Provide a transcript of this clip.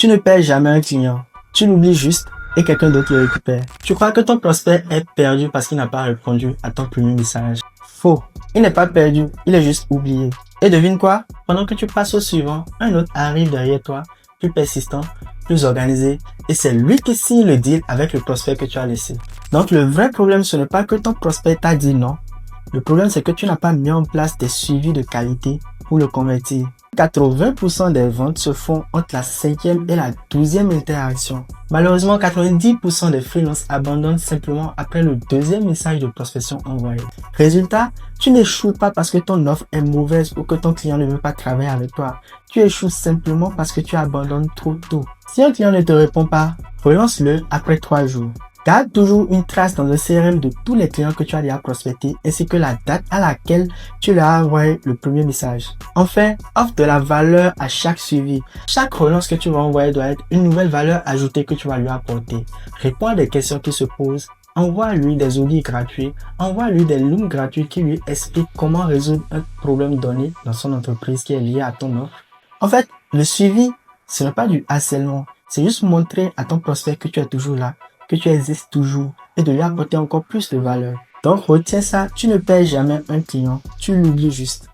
Tu ne perds jamais un client. Tu l'oublies juste et quelqu'un d'autre le récupère. Tu crois que ton prospect est perdu parce qu'il n'a pas répondu à ton premier message. Faux. Il n'est pas perdu, il est juste oublié. Et devine quoi? Pendant que tu passes au suivant, un autre arrive derrière toi, plus persistant, plus organisé, et c'est lui qui signe le deal avec le prospect que tu as laissé. Donc le vrai problème, ce n'est pas que ton prospect t'a dit non. Le problème, c'est que tu n'as pas mis en place des suivis de qualité pour le convertir. 80% des ventes se font entre la 5e et la 12e interaction. Malheureusement, 90% des freelances abandonnent simplement après le 2e message de prospection envoyé. Résultat, tu n'échoues pas parce que ton offre est mauvaise ou que ton client ne veut pas travailler avec toi. Tu échoues simplement parce que tu abandonnes trop tôt. Si un client ne te répond pas, relance-le après 3 jours. Garde toujours une trace dans le CRM de tous les clients que tu as déjà prospectés ainsi que la date à laquelle tu leur as envoyé le premier message. Enfin, offre de la valeur à chaque suivi. Chaque relance que tu vas envoyer doit être une nouvelle valeur ajoutée que tu vas lui apporter. Réponds à des questions qui se posent. Envoie-lui des audits gratuits. Envoie-lui des looms gratuits qui lui expliquent comment résoudre un problème donné dans son entreprise qui est lié à ton offre. En fait, le suivi, ce n'est pas du harcèlement. C'est juste montrer à ton prospect que tu es toujours là, que tu existes toujours et de lui apporter encore plus de valeur. Donc retiens ça, tu ne perds jamais un client, tu l'oublies juste.